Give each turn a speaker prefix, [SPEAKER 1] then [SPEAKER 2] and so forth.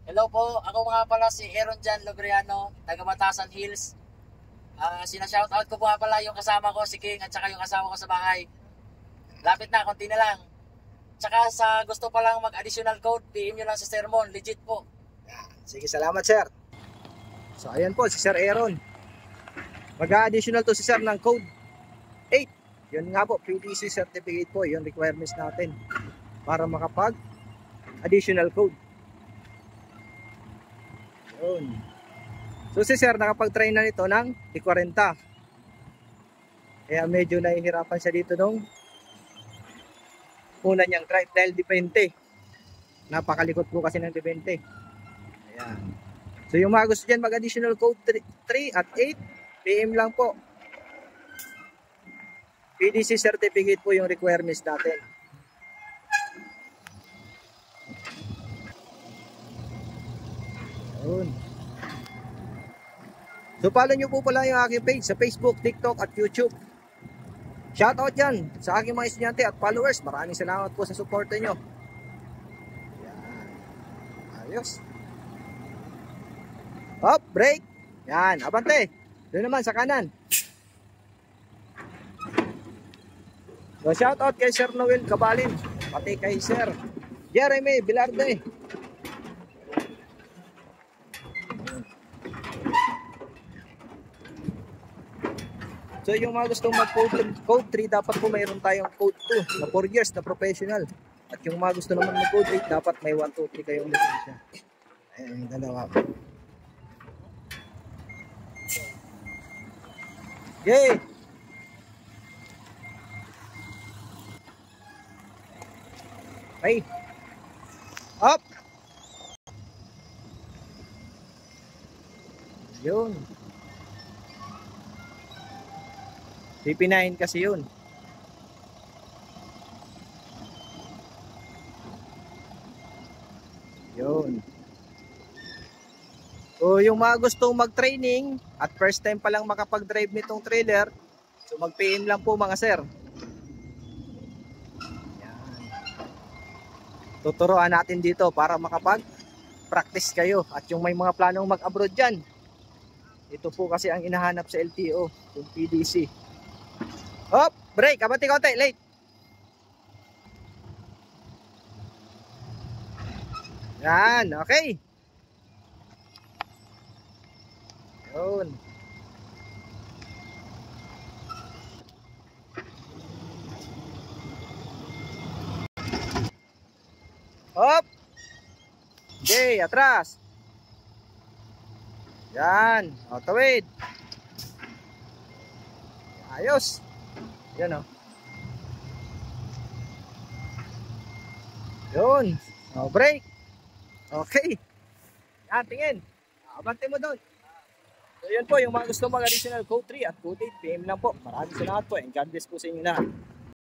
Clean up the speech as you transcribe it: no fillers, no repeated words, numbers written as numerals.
[SPEAKER 1] Hello po, ako nga pala si Aaron Jan Logriano, taga Batasan Hills. Sina-shoutout ko po nga pala yung kasama ko, si King, at saka yung kasama ko sa bahay. Lapit na, konti na lang. Tsaka sa gusto pa lang mag-additional code, PM nyo lang sa sermon, legit po.
[SPEAKER 2] Sige, salamat sir. So ayan po si Sir Aaron. Mag-additional to si sir ng code 8. Yun nga po, PDC certificate po, yun requirements natin para makapag additional code. Yun. So si sir nakapag-try na nito ng T40. Kaya medyo nahihirapan siya dito nung una niyang drive dahil D20. Napakalikot po kasi ng D20. Ayan. So yung mga gusto dyan mag-additional code 3 at 8, PM lang po. PDC certificate po yung requirements natin. Ayun. So follow nyo po pala yung aking page sa Facebook, TikTok at YouTube. Shoutout dyan sa aking mga estudyante at followers. Maraming salamat po sa suporta nyo. Yan. Ayos. Hop, break. Yan, abante. Doon naman sa kanan. So shoutout kay Sir Noel Cabalin, pati kay Sir Jeremy Bilarde. So yung mga gustong mag-code 3, dapat po mayroon tayong code 2 na 4 years na professional. At yung mga gusto naman mag-code 8, dapat may 1, 2, 3 kayong lisensya. Ayan yung dalawa. Yay! Okay. Up! Yun. CP9 kasi yun. Yun. So yung mga gustong mag-training at first time pa lang makapag-drive nitong trailer, so mag-PM lang po mga sir. Yan. Tuturuan natin dito para makapag-practice kayo. At yung may mga planong mag-abroad dyan, ito po kasi ang inahanap sa LTO, yung PDC. Hop, break, abante konti, late. Yan, okay. Yun. Hop. Okay, atras. Yan, o, tawid. Ayos. Yan o. Yun. O, break. Okay. Yan, tingin. Abante mo doon. So yun po, yung mga gusto mag-additional code 3 at code 8, PM lang po. Maraming salamat po and God bless po sa inyo na.